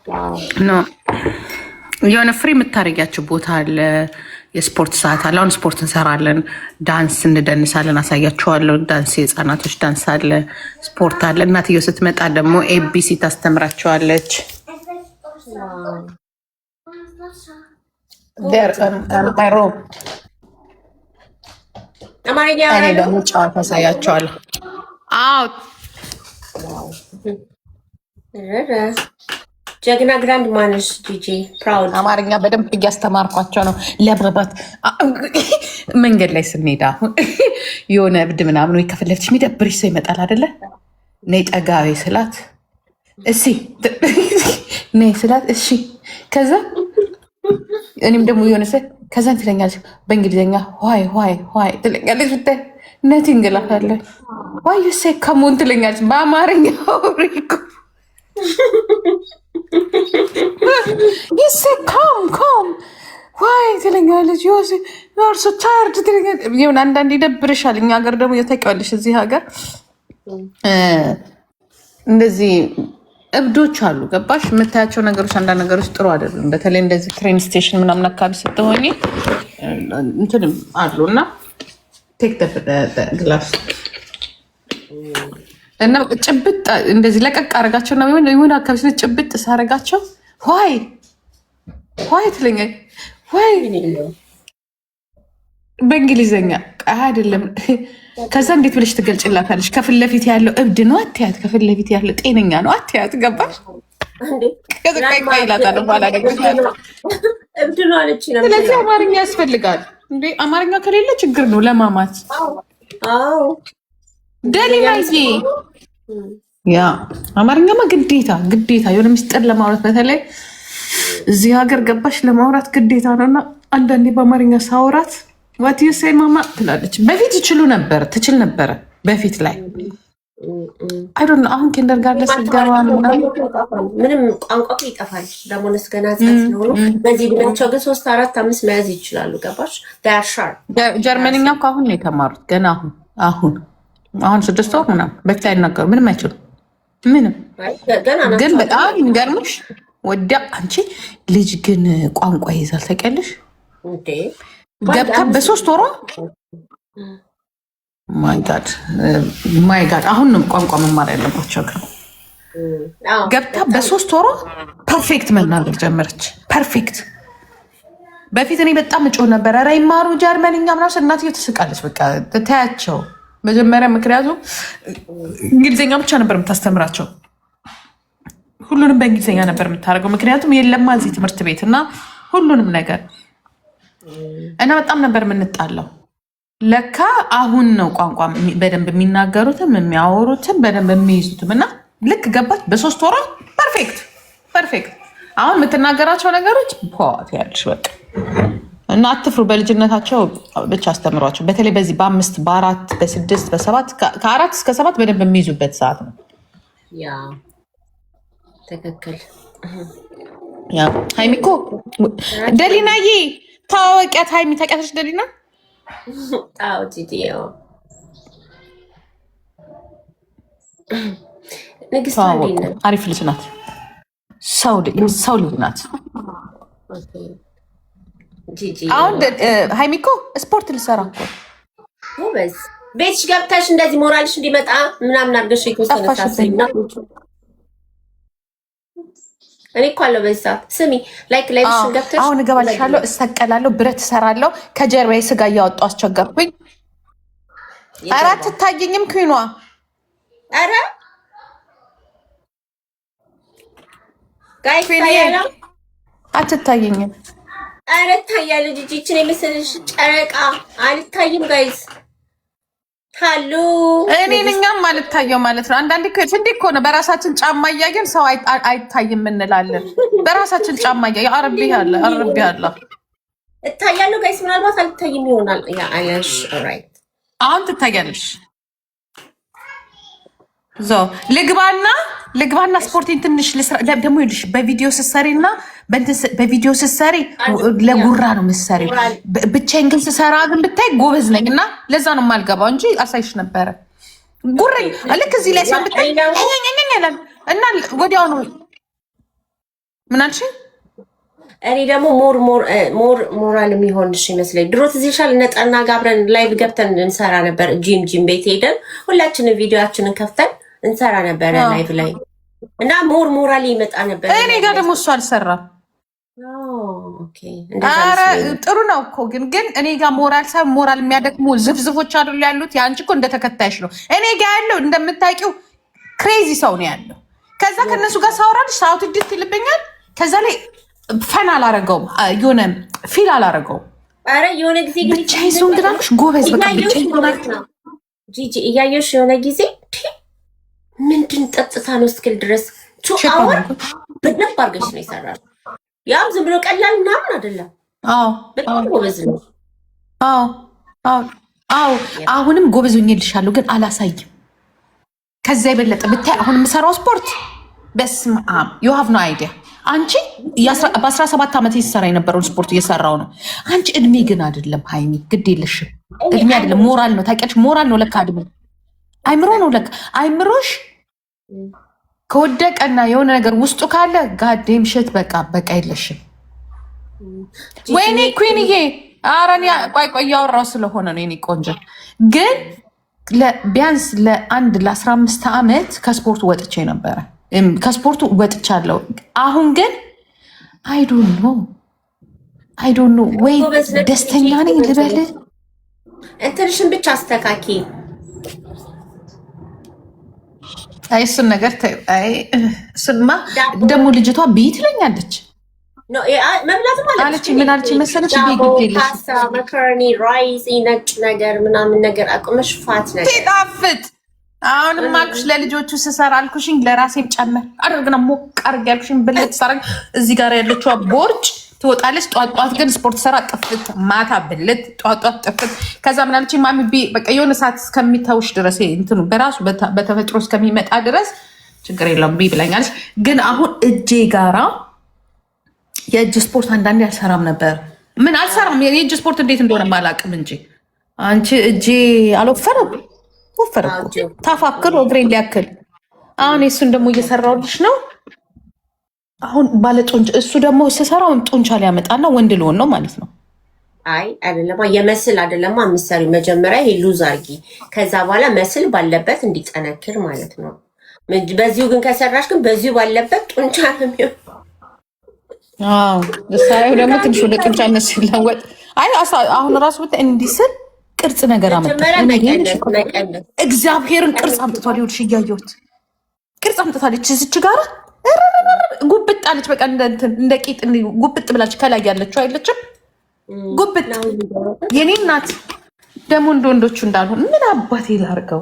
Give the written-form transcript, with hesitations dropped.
ኖ የሆነ ፍሪ የምታደርጊያቸው ቦታ አለ። የስፖርት ሰዓት አለ። አሁን ስፖርት እንሰራለን፣ ዳንስ እንደንሳለን፣ አሳያችኋለሁ። ዳንስ የህፃናቶች ዳንስ አለ፣ ስፖርት አለ። እናትየው ስትመጣ ደግሞ ኤቢሲ ታስተምራቸዋለች። እኔ ደግሞ ጨዋታ አሳያቸዋለሁ። አዎ ጀግና ግራንድ ማነሽ ጂጂ ፕራውድ። አማርኛ በደንብ እያስተማርኳቸው ነው። ለመባት መንገድ ላይ ስንሄድ አሁን የሆነ እብድ ምናምን ወይ ከፊት ለፊትሽ የሚደብርሽ ሰው ይመጣል አይደለ? ነይ ጠጋቤ ስላት እሺ፣ ነይ ስላት እሺ። ከዛ እኔም ደግሞ የሆነ ሰ ከዛን ትለኛለች በእንግሊዝኛ ዋይ ዋይ ዋይ ትለኛለች። ብታይ ነቲንግ እላታለሁ። ዋይ ዩ ሴ ከሞን ትለኛለች በአማርኛ ሪኮ ይሴ ካም ዋይ ትለኛለች። ዮርሶ ታርድ ትለኛለች። ይሁን አንዳንድ ይደብርሻል። እኛ ሀገር ደግሞ ታውቂዋለሽ፣ እዚህ ሀገር እንደዚህ እብዶች አሉ። ገባሽ? የምታያቸው ነገሮች አንዳንድ ነገሮች ጥሩ አይደሉም። በተለይ እንደዚህ ትሬን ስቴሽን ምናምን አካባቢ ስትሆኚ እንትንም አሉ እና ቴክ ግላስ እና ጭብጥ እንደዚህ ለቀቅ አረጋቸው እና የሆነ አካባቢ ስለ ጭብጥ ሳረጋቸው ዋይ ዋይ ትለኛል። ዋይ በእንግሊዝኛ አይደለም። ከዛ እንዴት ብለሽ ትገልጭላታለሽ? ከፊት ለፊት ያለው እብድ ነው አትያት፣ ከፊት ለፊት ያለው ጤነኛ ነው አትያት። ገባሽ? ይላታል በኋላ እብድ ነው አለች። ስለዚህ አማርኛ ያስፈልጋል እንዴ! አማርኛ ከሌለ ችግር ነው ለማማት። ደሊናዬ ያ አማርኛማ ግዴታ ግዴታ የሆነ ምስጢር ለማውራት በተለይ እዚህ ሀገር ገባሽ ለማውራት ግዴታ ነው። እና አንዳንዴ በአማርኛ ሳውራት ዋት ዩ ሴይ ማማ ትላለች። በፊት ትችል ነበረ በፊት ላይ አይ ዶንት ኖ። አሁን ኪንደርጋርተን ስትገባ ምንም ቋንቋ ይጠፋል። ደግሞ ገና ስለሆኑ በዚህ ብቻቸው ግን 3 4 5 መያዝ ይችላሉ። ገባሽ? ጀርመንኛ እኮ አሁን ነው የተማሩት ገና አሁን 6 ወር ምናምን በፊት አይናገሩ ምንም አይችሉም። ምንም ግን በጣም የሚገርምሽ ወዲያ አንቺ ልጅ ግን ቋንቋ ይይዛል ታውቂያለሽ? ገብታ በ3 ወሯ ማይ ጋድ አሁን ነው ቋንቋ መማር ያለባቸው። ግን ገብታ በ3 ወሯ ፐርፌክት መናገር ጀመረች። ፐርፌክት። በፊት እኔ በጣም እጮህ ነበረ ኧረ ይማሩ ጀርመንኛ ምናምን። እናትዬ ትስቃለች። በቃ ታያቸው መጀመሪያ ምክንያቱም እንግሊዝኛ ብቻ ነበር የምታስተምራቸው። ሁሉንም በእንግሊዝኛ ነበር የምታደርገው። ምክንያቱም የለማ እዚህ ትምህርት ቤት እና ሁሉንም ነገር እና በጣም ነበር የምንጣለው። ለካ አሁን ነው ቋንቋ በደንብ የሚናገሩትም የሚያወሩትም በደንብ የሚይዙትም። እና ልክ ገባች በ3 ወሯ ፐርፌክት። አሁን የምትናገራቸው ነገሮች ያልሽ በቃ እና አትፍሩ። በልጅነታቸው ብቻ አስተምሯቸው። በተለይ በዚህ በ5 በ4 በ6 በ7 ከ4 እስከ 7 በደንብ የሚይዙበት ሰዓት ነው። ያ ትክክል። ያ ሃይሚኮ ደሊናዬ ታወቂያት? ሃይሚ ታውቂያለሽ? ደሊና አሪፍ ልጅ ናት። ሰው ልጅ ናት። አሁን ሃይሚኮ ስፖርት ልሰራ እኮ ቤትሽ ገብተሽ እንደዚህ ሞራልሽ እንዲመጣ ምናምን አድርገሽ የተወሰነ እኔ እኮ አለው በዚህ ሰዓት ስሚ ላይክ ላይቭሽን ገብተሽ አሁን እገባልሻለሁ፣ እሰቀላለሁ፣ ብረት እሰራለሁ። ከጀርባዬ ስጋ እያወጣሁ አስቸገርኩኝ። ኧረ አትታየኝም ኩኗ። ኧረ ጋይስ ታያለው አትታየኝም። ኧረ ታያለሁ። ጂጂችን የመሰለሽ ጨረቃ አልታይም ጋይስ ታሉ እኛም አልታየው ማለት ነው። አንዳንዴ እንዴ እኮ ነው በራሳችን ጫማ እያየን ሰው አይታይም እንላለን። በራሳችን ጫማ እያየን አረብ ያለ እታያለሁ ጋይስ። ምናልባት አልታይም ይሆናል። ያ አለሽ ኦራይት። አሁን ትታያለሽ። ልግባና ስፖርቴን ትንሽ ልስራ። ደግሞ ይልሽ በቪዲዮ ስትሰሪ ለጉራ ነው የምትሰሪው። ብቻዬን ግን ስሰራ ግን ብታይ ጎበዝ ነኝ እና ለዛ ነው የማልገባው እንጂ አሳይሽ ነበረ። ጉረኝ ልክ እዚህ ላይ ሰው ብታይ እና ወዲያው ነው ምን አልሽኝ? እኔ ደግሞ ሞራል የሚሆንሽ ይመስለኝ። ድሮ ትዝ ይልሻል ነጠና ጋር አብረን ላይቭ ገብተን እንሰራ ነበር። ጂም ቤት ሄደን ሁላችንን ቪዲዮአችንን ከፍተን እንሰራ ነበር ላይቭ ላይ እና ሞራል ይመጣ ነበር። እኔ ጋር ደግሞ እሱ አልሰራም። ኧረ ጥሩ ነው እኮ ግን እኔ ጋር ሞራል የሚያደክሙ ዝፍዝፎች አይደሉ ያሉት። የአንቺ እኮ እንደተከታይሽ ነው። እኔ ጋር ያለው እንደምታውቂው ክሬዚ ሰው ነው ያለው። ከዛ ከእነሱ ጋር ሳወራልሽ ሰዓቱ ድት ይልብኛል። ከዛ ላይ ፈን አላረገውም፣ የሆነ ፊል አላረገውም። ኧረ የሆነ ጊዜ ግን ብቻዬን ግን አልኩሽ ጎበዝ፣ በቃ ብቻዬን ጂጂ እያየሽ የሆነ ጊዜ ምንድን ጠጥታ ነው እስክል ድረስ አወር በደንብ አድርገሽ ነው ይሰራል። ያው ዝም ብሎ ቀላል ምናምን አይደለም። በጣም ጎበዝ ነው። አሁንም ጎበዝ ሆኜልሻለሁ፣ ግን አላሳይም። ከዛ የበለጠ ብታይ አሁን የምሰራው ስፖርት በስመ አብ ዩ ሃቭ ኖ አይዲያ። አንቺ በ17 ዓመት ሲሰራ የነበረውን ስፖርት እየሰራው ነው። አንቺ እድሜ ግን አይደለም ሀይሚ፣ ግድ የለሽም። እድሜ አይደለም ሞራል ነው። ታውቂያለሽ፣ ሞራል ነው ለካ እድሜ፣ አይምሮ ነው ለካ። አይምሮሽ ከወደቀና የሆነ ነገር ውስጡ ካለ ጋዴም ሽት በቃ የለሽም። ወይኔ ኩንዬ፣ ኧረ እኔ ቆይ እያወራሁ ስለሆነ ነው የኔ ቆንጆ። ግን ቢያንስ ለ15 ዓመት ከስፖርቱ ወጥቼ ነበረ። ከስፖርቱ ወጥቻለሁ። አሁን ግን አይዶን ኖ ወይ ደስተኛ ነኝ ልበል። እንትንሽን ብቻ አስተካኪ። እሱን ነገር ስማ። ደግሞ ልጅቷ ብይ ትለኛለች አለች። ምን አለች መሰለች? ፓስታ፣ መኮረኒ፣ ራይስ፣ ነጭ ነገር ምናምን ነገር አቁመሽ ፋት ነገር ሲጣፍጥ። አሁንም አልኩሽ ለልጆቹ ስሰራ አልኩሽኝ፣ ለራሴም ጨመር አድርግና ሞቅ አድርግ ያልኩሽኝ ብልት ሳረግ እዚህ ጋር ያለችዋ ቦርጭ ትወጣለች። ጧት ግን ስፖርት ሰራ ጥፍት፣ ማታ ብልት፣ ጧት ጥፍት። ከዛ ምናለች ማሚ በቃ የሆነ ሰዓት እስከሚታውሽ ድረስ እንትኑ በራሱ በተፈጥሮ እስከሚመጣ ድረስ ችግር የለውም ቢ ብላኛለች። ግን አሁን እጄ ጋራ የእጅ ስፖርት አንዳንዴ አልሰራም ነበር። ምን አልሰራም፣ የእጅ ስፖርት እንዴት እንደሆነ ባላቅም እንጂ አንቺ እጄ አልወፈረም። ወፈረ ታፋክል እግሬን ሊያክል። አሁን እሱን ደግሞ እየሰራሁልሽ ነው። አሁን ባለጡንቻ እሱ ደግሞ ስሰራውን ጡንቻ ሊያመጣና ወንድ ልሆን ነው ማለት ነው። አይ አይደለም፣ የመስል አይደለም የምትሰሪው። መጀመሪያ ይሄ ሉዝ አርጊ፣ ከዛ በኋላ መስል ባለበት እንዲጠነክር ማለት ነው። በዚሁ ግን ከሰራሽ ግን በዚሁ ባለበት ጡንቻ ነው የሚሆነው። አዎ ሳይው ደግሞ ትንሽ ወደ ጡንቻ መስል ለወጥ። አይ አሁን ራሱ ብታይ እንዲስል ቅርጽ ነገር አመጣ። እግዚአብሔርን ቅርጽ አምጥቷል። ይኸውልሽ እያየሁት ቅርጽ አምጥታለች። እዚች ጋር ጉብጥ አለች። በቃ እንደ ቂጥ ጉብጥ ብላለች። ከላይ ያለችው አይለችም ጉብጥ። የኔ እናት ደግሞ እንደ ወንዶቹ እንዳልሆን ምን አባቴ ላርገው?